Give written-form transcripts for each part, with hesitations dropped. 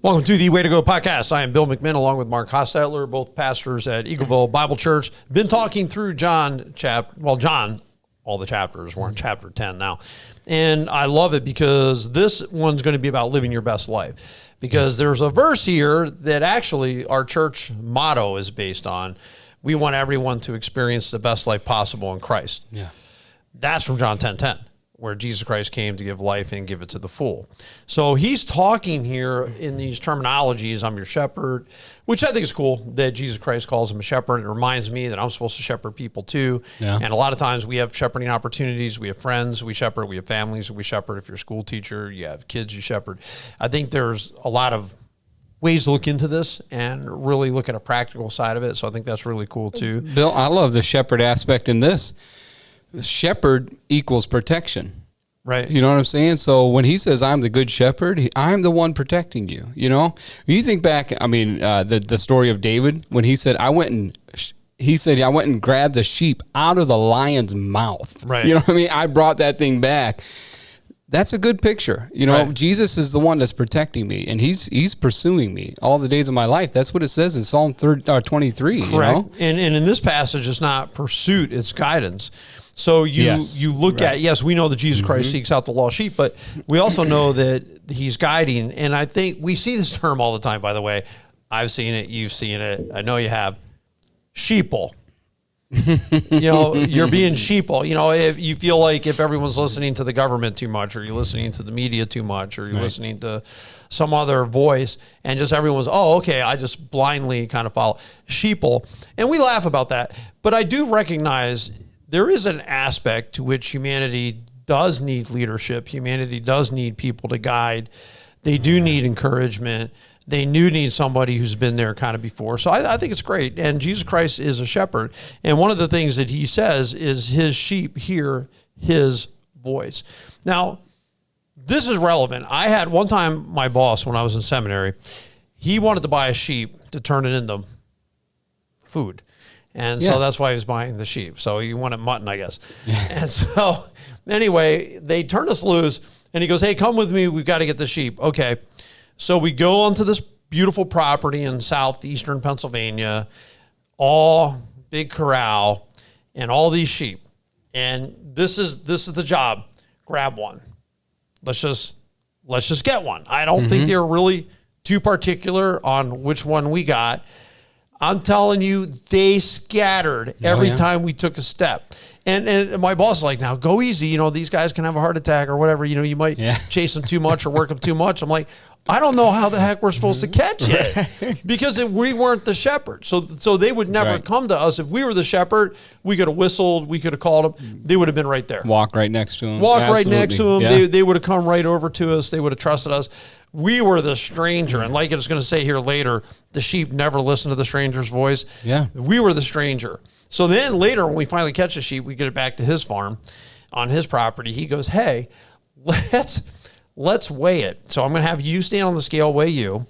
Welcome to the Way to Go podcast. I am Bill McMinn along with Mark Hostetler, both pastors at Eagleville Bible Church. Been talking through John, all the chapters. We're in chapter 10 now. And I love it because this one's going to be about living your best life. Because there's a verse here that actually our church motto is based on. We want everyone to experience the best life possible in Christ. Yeah. That's from John 10:10, where Jesus Christ came to give life and give it to the full. So he's talking here in these terminologies, I'm your shepherd, which I think is cool that Jesus Christ calls him a shepherd. It reminds me that I'm supposed to shepherd people too. Yeah. And a lot of times we have shepherding opportunities. We have friends we shepherd. We have families we shepherd. If you're a school teacher, you have kids you shepherd. I think there's a lot of ways to look into this and really look at a practical side of it. So I think that's really cool too. Bill, I love the shepherd aspect in this. Shepherd equals protection. Right. You know what I'm saying? So when he says, I'm the good shepherd, I'm the one protecting you. You know, you think back, the story of David, when he said, I went and grabbed the sheep out of the lion's mouth. Right. You know what I mean? I brought that thing back. That's a good picture. You know, right. Jesus is the one that's protecting me, and he's pursuing me all the days of my life. That's what it says in Psalm 23. Correct. You know? And in this passage, it's not pursuit, it's guidance. So you look at, yes, we know that Jesus Christ seeks out the lost sheep, but we also know that he's guiding. And I think we see this term all the time, by the way. I've seen it. You've seen it. I know you have. Sheeple. You know, you're being sheeple. You know, if you feel like if everyone's listening to the government too much, or you're listening to the media too much, or you're listening to some other voice, and just everyone's, oh, okay, I just blindly kind of follow. Sheeple. And we laugh about that. But I do recognize there is an aspect to which humanity does need leadership. Humanity does need people to guide. They do need encouragement. They do need somebody who's been there kind of before. So I think it's great. And Jesus Christ is a shepherd. And one of the things that he says is his sheep hear his voice. Now, this is relevant. I had one time my boss, when I was in seminary, he wanted to buy a sheep to turn it into food. And so that's why he was buying the sheep. So he wanted mutton, I guess. And so anyway, they turned us loose, and he goes, hey, come with me. We've got to get the sheep. Okay. So we go onto this beautiful property in southeastern Pennsylvania, all big corral, and all these sheep. And this is the job. Grab one. Let's just get one. I don't think they're really too particular on which one we got. I'm telling you, they scattered every time we took a step. And my boss is like, now go easy. You know, these guys can have a heart attack or whatever. You know, you might chase them too much or work them too much. I'm like, I don't know how the heck we're supposed to catch it because we weren't the shepherd. So they would never come to us. If we were the shepherd, we could have whistled. We could have called them. They would have been right there. Walk right next to them. Right next to them. Yeah. They would have come right over to us. They would have trusted us. We were the stranger. And like it's going to say here later, the sheep never listen to the stranger's voice. Yeah. We were the stranger. So then later when we finally catch the sheep, we get it back to his farm on his property. He goes, hey, let's weigh it. So I'm going to have you stand on the scale, weigh you.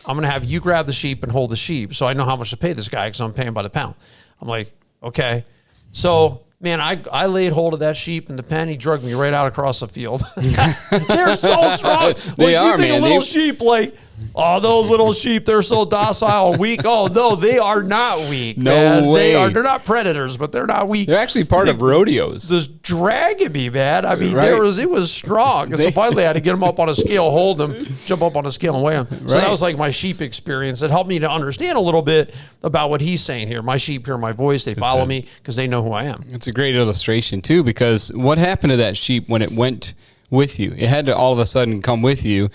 I'm going to have you grab the sheep and hold the sheep so I know how much to pay this guy because I'm paying by the pound. I'm like, okay. So, man, I laid hold of that sheep in the pen. He dragged me right out across the field. They're so strong. They are, you think man. a little sheep, like, oh, those little sheep, they're so docile and weak. Oh, no, they are not weak. No man. way. They're not predators, but they're not weak. They're actually part of rodeos. Just dragging me, man. I mean, it was strong. And so finally I had to get them up on a scale, hold them, jump up on a scale and weigh them. So that was like my sheep experience. It helped me to understand a little bit about what he's saying here. My sheep hear my voice. They follow me because they know who I am. It's a great illustration, too, because what happened to that sheep when it went with you? It had to all of a sudden come with you.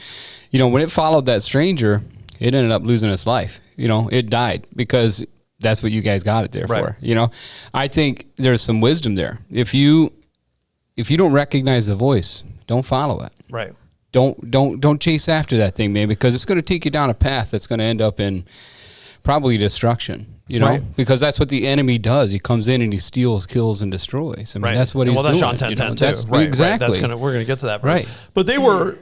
You know, when it followed that stranger, it ended up losing its life. You know, it died because that's what you guys got it there for. You know, I think there's some wisdom there. If you don't recognize the voice, don't follow it. Right. Don't chase after that thing, man, because it's going to take you down a path that's going to end up in probably destruction. You know, because that's what the enemy does. He comes in and he steals, kills, and destroys. I mean, that's what he's doing. Well, that's John 10:10 too. Exactly. We're going to get to that. Right. But they were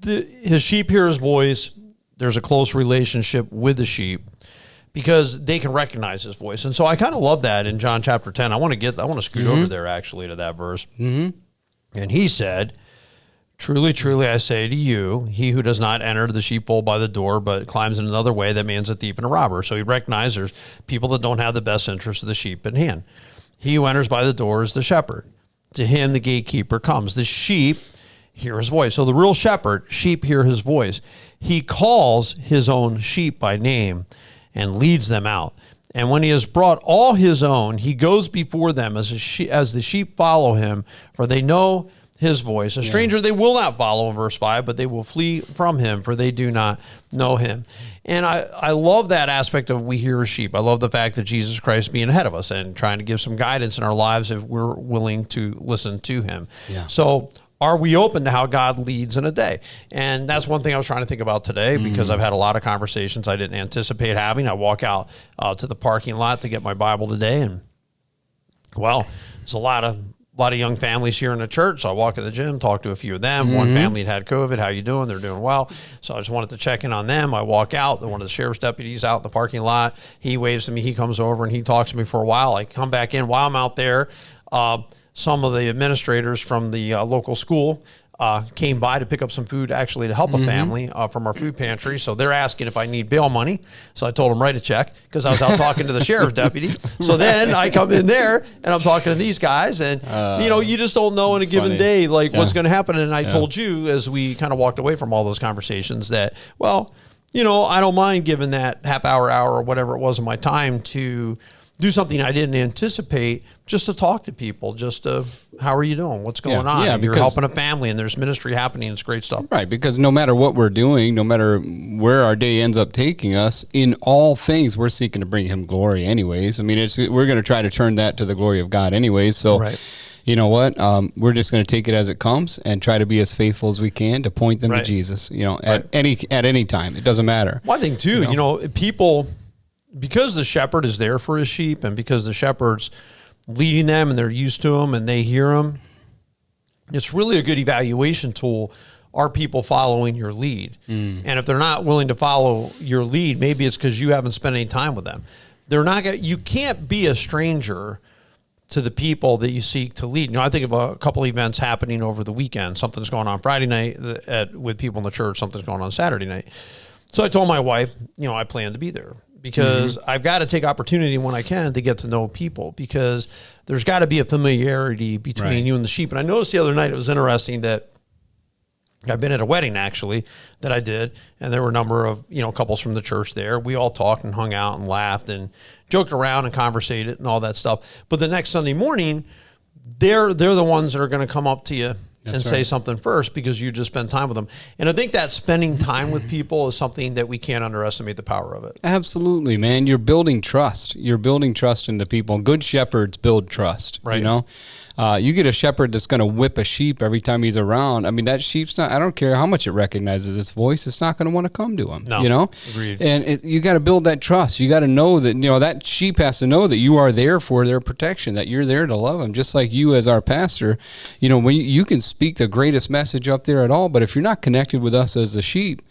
his sheep hear his voice. There's a close relationship with the sheep because they can recognize his voice. And so I kind of love that in John chapter 10. I want to scoot over there actually to that verse. And he said, Truly, truly, I say to you, he who does not enter the sheepfold by the door, but climbs in another way, that man's a thief and a robber. So he recognized there's people that don't have the best interest of the sheep in hand. He who enters by the door is the shepherd. To him, the gatekeeper comes. The sheep hear his voice. So the real shepherd, sheep hear his voice. He calls his own sheep by name and leads them out. And when he has brought all his own, he goes before them as the sheep follow him, for they know his voice. A stranger they will not follow, in verse 5, but they will flee from him, for they do not know him. And I love that aspect of we hear as sheep. I love the fact that Jesus Christ being ahead of us and trying to give some guidance in our lives if we're willing to listen to him. Yeah. So are we open to how God leads in a day? And that's one thing I was trying to think about today, because I've had a lot of conversations I didn't anticipate having. I walk out to the parking lot to get my Bible today, and well, there's a lot of young families here in the church. So I walk in the gym, talk to a few of them. One family had COVID. How you doing? They're doing well. So I just wanted to check in on them. I walk out. One of the sheriff's deputies out in the parking lot. He waves to me. He comes over and he talks to me for a while. I come back in. While I'm out there, some of the administrators from the local school came by to pick up some food, actually to help a family from our food pantry. So they're asking if I need bail money. So I told them, write a check, because I was out talking to the sheriff's deputy. So then I come in there and I'm talking to these guys, and you just don't know in a given day what's going to happen. And I told you, as we kind of walked away from all those conversations, that I don't mind giving that half hour or whatever it was of my time to do something I didn't anticipate, just to talk to people, just to, how are you doing? What's going on? Yeah, you're helping a family and there's ministry happening. It's great stuff. Right, because no matter what we're doing, no matter where our day ends up taking us, in all things, we're seeking to bring him glory anyways. I mean, we're going to try to turn that to the glory of God anyways. So, you know what? We're just going to take it as it comes and try to be as faithful as we can to point them to Jesus, at any time. It doesn't matter. One thing too, people, because the shepherd is there for his sheep, and because the shepherd's leading them and they're used to him and they hear him, it's really a good evaluation tool. Are people following your lead? And if they're not willing to follow your lead, maybe it's because you haven't spent any time with them. You can't be a stranger to the people that you seek to lead. I think of a couple events happening over the weekend. Something's going on Friday night with people in the church. Something's going on Saturday night. So I told my wife, I plan to be there, because I've got to take opportunity when I can to get to know people, because there's got to be a familiarity between you and the sheep. And I noticed the other night, it was interesting that I've been at a wedding actually that I did, and there were a number of, couples from the church there. We all talked and hung out and laughed and joked around and conversated and all that stuff. But the next Sunday morning, they're the ones that are going to come up to you and say something first, because you just spend time with them. And I think that spending time with people is something that we can't underestimate the power of it. Absolutely, man. You're building trust. You're building trust into people. Good shepherds build trust, You get a shepherd that's going to whip a sheep every time he's around. I mean, that sheep's not, I don't care how much it recognizes its voice, it's not going to want to come to him, Agreed. And you got to build that trust. You got to know that, that sheep has to know that you are there for their protection, that you're there to love them. Just like you as our pastor, when you can speak the greatest message up there at all, but if you're not connected with us as the sheep,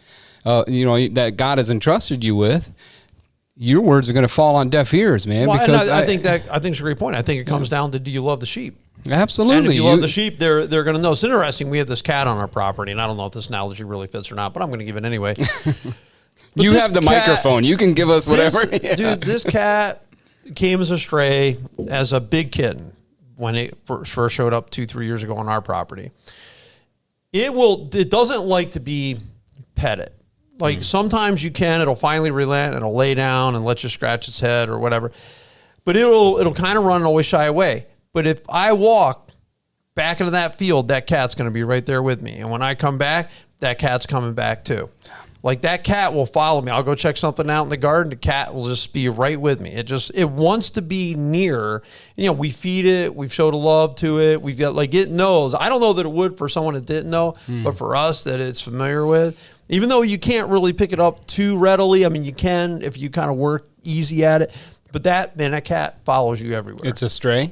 that God has entrusted you with, your words are going to fall on deaf ears, man. Well, because I think it's a great point. I think it comes down to, do you love the sheep? Absolutely. And if you love the sheep, they're going to know. It's interesting. We have this cat on our property, and I don't know if this analogy really fits or not, but I'm going to give it anyway. You have the microphone. You can give us whatever. Dude, this cat came as a stray as a big kitten when it first showed up 2-3 years ago on our property. It doesn't like to be petted. Sometimes you can, it'll finally relent, it'll lay down and let you scratch its head or whatever. But it'll kind of run and always shy away. But if I walk back into that field, that cat's going to be right there with me. And when I come back, that cat's coming back too. That cat will follow me. I'll go check something out in the garden. The cat will just be right with me. It wants to be near. We feed it. We've showed a love to it. We've got, it knows. I don't know that it would for someone that didn't know, but for us that it's familiar with, even though you can't really pick it up too readily. I mean, you can if you kind of work easy at it, but that cat follows you everywhere. It's a stray?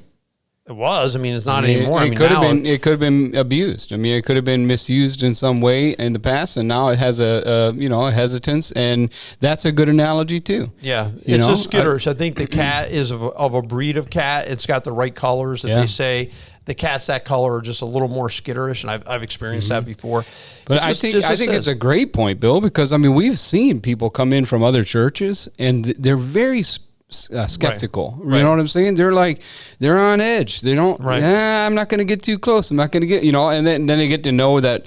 It was. I mean, it's not anymore. It could have been abused. I mean, it could have been misused in some way in the past, and now it has a hesitance, and that's a good analogy too. Yeah, it's just skitterish. I think the cat is of a breed of cat. It's got the right colors that they say the cats that color are just a little more skitterish, and I've experienced that before. But I think it's a great point, Bill, because I mean we've seen people come in from other churches and they're very skeptical. Right. You know what I'm saying? They're like, they're on edge. They don't, I'm not going to get too close. I'm not going to get, and then they get to know that,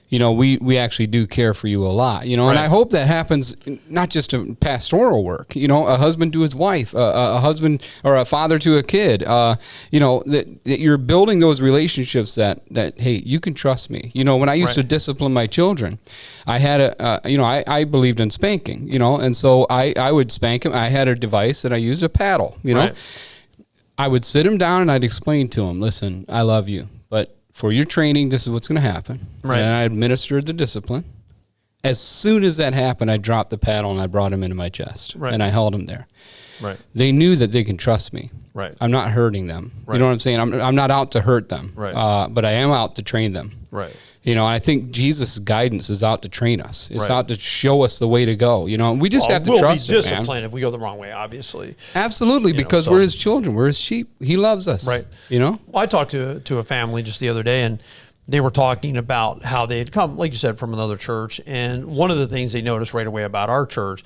we actually do care for you a lot, and I hope that happens not just in pastoral work, a husband to his wife, a husband or a father to a kid, that you're building those relationships that, hey, you can trust me. When I used to discipline my children, I had I believed in spanking, and so I would spank him. I had a device that I used, a paddle, I would sit him down and I'd explain to him, listen, I love you, but for your training, this is what's going to happen. Right. And I administered the discipline. As soon as that happened, I dropped the paddle and I brought him into my chest. Right. And I held him there. Right. They knew that they can trust me. Right. I'm not hurting them. Right. You know what I'm saying? I'm not out to hurt them. Right. But I am out to train them. Right. I think Jesus' guidance is out to train us. It's out to show us the way to go. We just have to trust him, man. We'll be disciplined if we go the wrong way, obviously. Absolutely, because we're his children. We're his sheep. He loves us. Right. Well, I talked to a family just the other day, and they were talking about how they had come, like you said, from another church. And one of the things they noticed right away about our church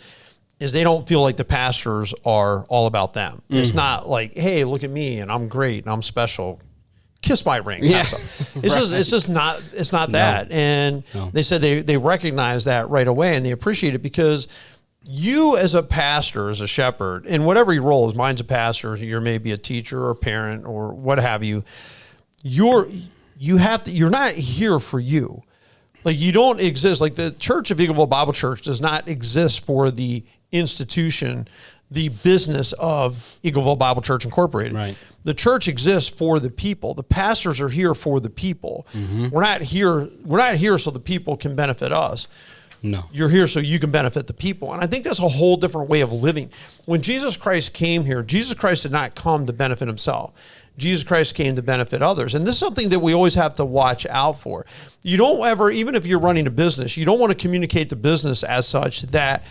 is they don't feel like the pastors are all about them. Mm. It's not like, hey, look at me, and I'm great, and I'm special. Kiss my ring. Yeah. It's not that. And they said they recognize that right away, and they appreciate it because you as a pastor, as a shepherd, in whatever your role is, mine's a pastor, you're maybe a teacher or a parent or what have you, you're not here for you. Like you don't exist. Like the Church of Eagleville Bible Church does not exist for the institution, the business of Eagleville Bible Church Incorporated. Right. The church exists for the people. The pastors are here for the people. Mm-hmm. We're not here so the people can benefit us. No. You're here so you can benefit the people. And I think that's a whole different way of living. When Jesus Christ came here, Jesus Christ did not come to benefit himself. Jesus Christ came to benefit others. And this is something that we always have to watch out for. You don't ever, even if you're running a business, you don't want to communicate the business as such that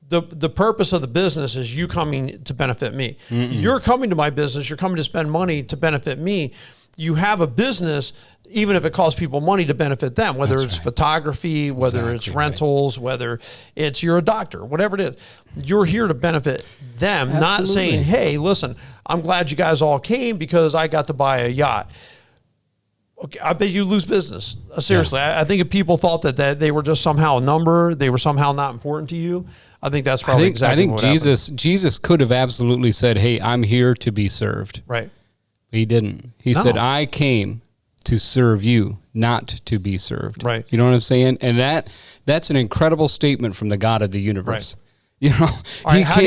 the purpose of the business is you coming to benefit me. Mm-mm. You're coming to my business. You're coming to spend money to benefit me. You have a business, even if it costs people money, to benefit them, whether it's photography, whether it's rentals, whether it's you're a doctor, whatever it is. You're here to benefit them, not saying, hey, listen, I'm glad you guys all came because I got to buy a yacht. Okay, I bet you lose business. Seriously, I think if people thought that they were just somehow a number, they were somehow not important to you, I think that's probably exactly what happened. Jesus could have absolutely said, hey, I'm here to be served. Right. He didn't. He said, I came to serve you, not to be served. Right. You know what I'm saying? And that's an incredible statement from the God of the universe. Right. All right, how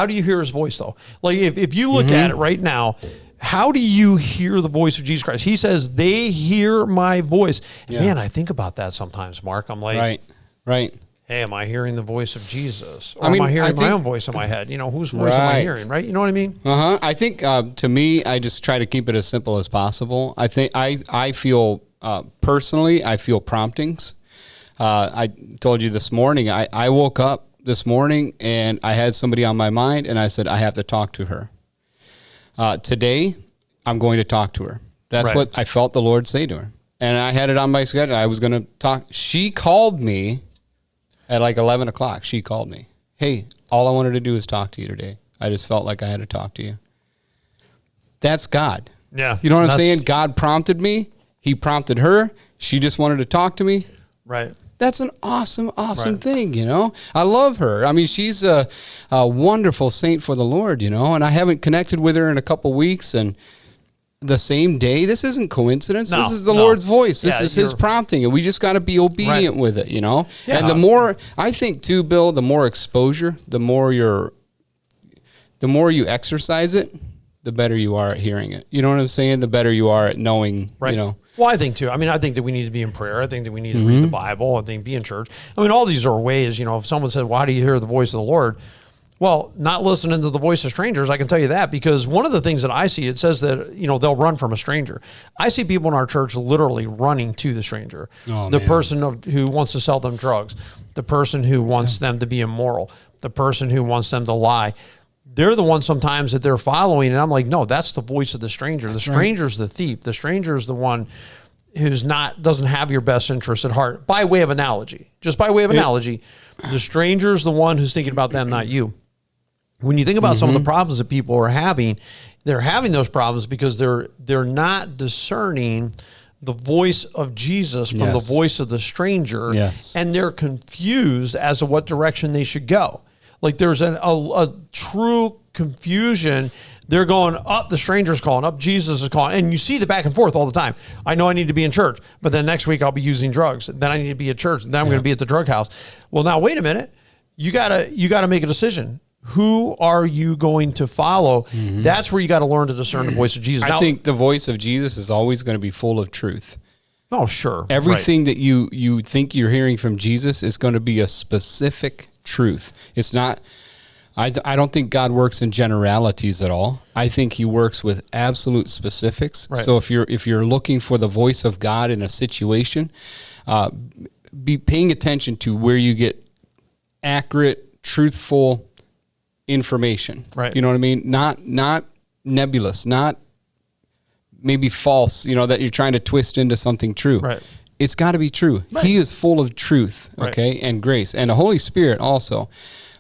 do you hear his voice though? Like if you look at it right now, how do you hear the voice of Jesus Christ? He says, they hear my voice. Yeah. Man, I think about that sometimes, Mark. I'm like, right. Hey, am I hearing the voice of Jesus? Or am I hearing my own voice in my head? Whose voice am I hearing, right? You know what I mean? I think, to me, I just try to keep it as simple as possible. I think I feel, personally, I feel promptings. I told you this morning, I woke up this morning and I had somebody on my mind and I said, I have to talk to her. Today, I'm going to talk to her. That's what I felt the Lord say to her. And I had it on my schedule. I was going to talk. She called me. At like 11 o'clock, she called me. Hey, all I wanted to do is talk to you today. I just felt like I had to talk to you. That's God. Yeah. You know what I'm saying? God prompted me. He prompted her. She just wanted to talk to me. Right. That's an awesome thing, I love her. I mean, she's a wonderful saint for the Lord, and I haven't connected with her in a couple weeks, and the same day. This isn't coincidence. This is the Lord's voice. This is his prompting, and we just got to be obedient with it, Yeah. And the more, I think too, Bill, the more exposure, the more you exercise it, the better you are at hearing it. You know what I'm saying? The better you are at knowing, Well, I think too. I mean, I think that we need to be in prayer. I think that we need to read the Bible. I think be in church. I mean, all these are ways, if someone said, well, how do you hear the voice of the Lord? Well, not listening to the voice of strangers, I can tell you that, because one of the things that I see, it says that, they'll run from a stranger. I see people in our church literally running to the stranger. The person who wants to sell them drugs, the person who wants them to be immoral, the person who wants them to lie. they're the ones sometimes that they're following. And I'm like, no, that's the voice of the stranger. That's the stranger's the thief. The stranger is the one who's doesn't have your best interest at heart. By way of analogy, just by way of analogy, the stranger is the one who's thinking about them, not you. When you think about some of the problems that people are having, they're having those problems because they're not discerning the voice of Jesus from the voice of the stranger, and they're confused as to what direction they should go. Like there's a true confusion. They're going up, the stranger's calling, up Jesus is calling. And you see the back and forth all the time. I know I need to be in church, but then next week I'll be using drugs. Then I need to be at church. Then I'm going to be at the drug house. Well, now wait a minute. You gotta make a decision. Who are you going to follow? That's where you got to learn to discern the voice of Jesus. I think the voice of Jesus is always going to be full of truth. Oh, sure. Everything that you think you're hearing from Jesus is going to be a specific truth. It's not, I don't think God works in generalities at all. I think he works with absolute specifics. Right. So if you're looking for the voice of God in a situation, be paying attention to where you get accurate, truthful information. Right. You know what I mean? Not nebulous, not maybe false, that you're trying to twist into something true. Right. It's got to be true. Right. He is full of truth, okay, and grace. And the Holy Spirit also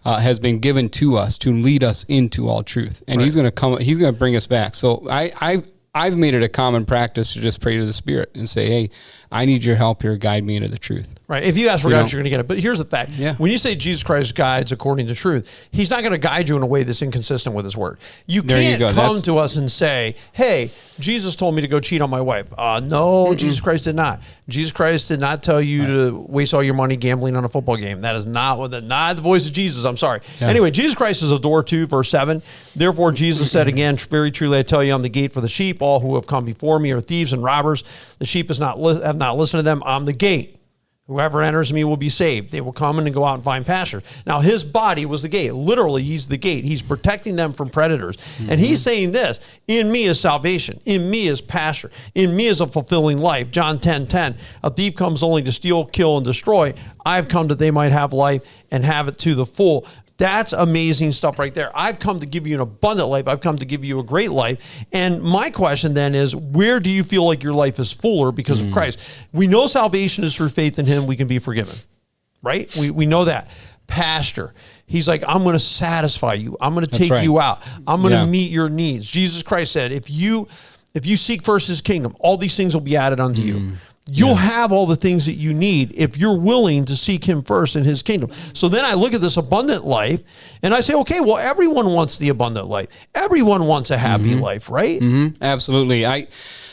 has been given to us to lead us into all truth. And he's going to bring us back. So I've made it a common practice to just pray to the Spirit and say, hey, I need your help here. Guide me into the truth. Right. If you ask for guidance, you're going to get it. But here's the fact. Yeah. When you say Jesus Christ guides according to truth, he's not going to guide you in a way that's inconsistent with his word. You can't come to us and say, hey, Jesus told me to go cheat on my wife. No, Jesus Christ did not. Jesus Christ did not tell you to waste all your money gambling on a football game. That is not the voice of Jesus. I'm sorry. Yeah. Anyway, Jesus Christ is a door too, verse 7. Therefore, Jesus said again, very truly I tell you, I'm the gate for the sheep. All who have come before me are thieves and robbers. The sheep have not listened to them. I'm the gate. Whoever enters me will be saved. They will come and go out and find pasture. Now, his body was the gate. Literally, he's the gate. He's protecting them from predators. And he's saying this, in me is salvation. In me is pasture. In me is a fulfilling life. John 10:10. A thief comes only to steal, kill, and destroy. I've come that they might have life and have it to the full. That's amazing stuff right there. I've come to give you an abundant life. I've come to give you a great life. And my question then is, where do you feel like your life is fuller because of Christ? We know salvation is through faith in him. We can be forgiven, right? We know that. Pastor, he's like, I'm going to satisfy you. I'm going to take you out. I'm going to meet your needs. Jesus Christ said, if you seek first his kingdom, all these things will be added unto you. You'll have all the things that you need if you're willing to seek him first in his kingdom. So then I look at this abundant life and I say, okay, well, everyone wants the abundant life. Everyone wants a happy life, right? Absolutely.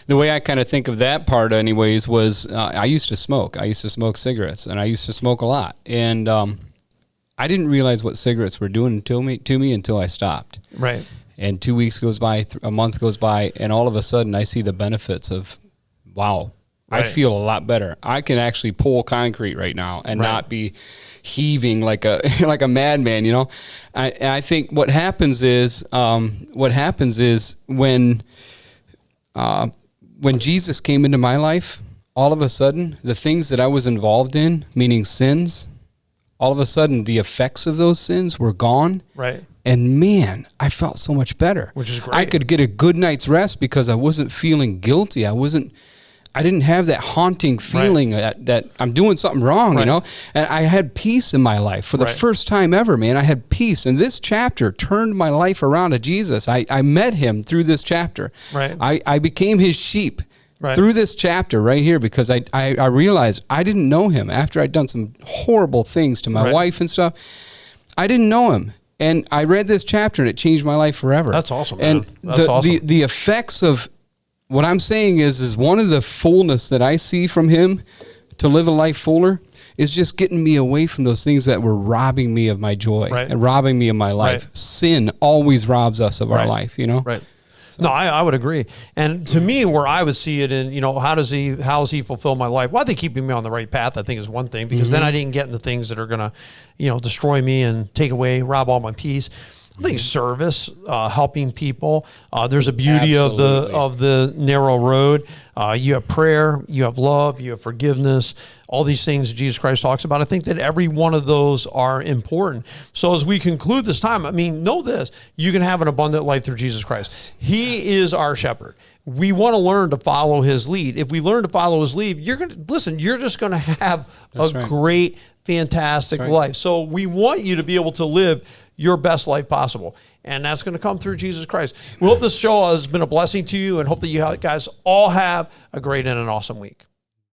The way I kind of think of that part anyways was I used to smoke. I used to smoke cigarettes and I used to smoke a lot. And I didn't realize what cigarettes were doing to me until I stopped. Right. And 2 weeks goes by, a month goes by, and all of a sudden I see the benefits of, wow, I feel a lot better. I can actually pull concrete right now and not be heaving like a like a madman. I think what happens is when Jesus came into my life, all of a sudden the things that I was involved in, meaning sins, all of a sudden the effects of those sins were gone. Right. And man, I felt so much better. Which is great. I could get a good night's rest because I wasn't feeling guilty. I didn't have that haunting feeling that I'm doing something wrong, And I had peace in my life for the first time ever, man. I had peace. And this chapter turned my life around to Jesus. I met him through this chapter. Right. I became his sheep through this chapter right here because I realized I didn't know him after I'd done some horrible things to my wife and stuff. I didn't know him. And I read this chapter and it changed my life forever. That's awesome, man. And that's awesome. The effects of what I'm saying is one of the fullness that I see from him to live a life fuller is just getting me away from those things that were robbing me of my joy and robbing me of my life. Sin always robs us of our life, Right. So. No, I would agree. And to me, where I would see it in, how does he fulfill my life? Well, I think keeping me on the right path, I think, is one thing, because then I didn't get into things that are going to, destroy me and take away, rob all my peace. I think service, helping people. There's a beauty of the narrow road. You have prayer, you have love, you have forgiveness, all these things Jesus Christ talks about. I think that every one of those are important. So as we conclude this time, I mean, know this, you can have an abundant life through Jesus Christ. He is our shepherd. We want to learn to follow his lead. If we learn to follow his lead, you're just going to have great, fantastic life. So we want you to be able to live your best life possible. And that's going to come through Jesus Christ. We hope this show has been a blessing to you and hope that you guys all have a great and an awesome week.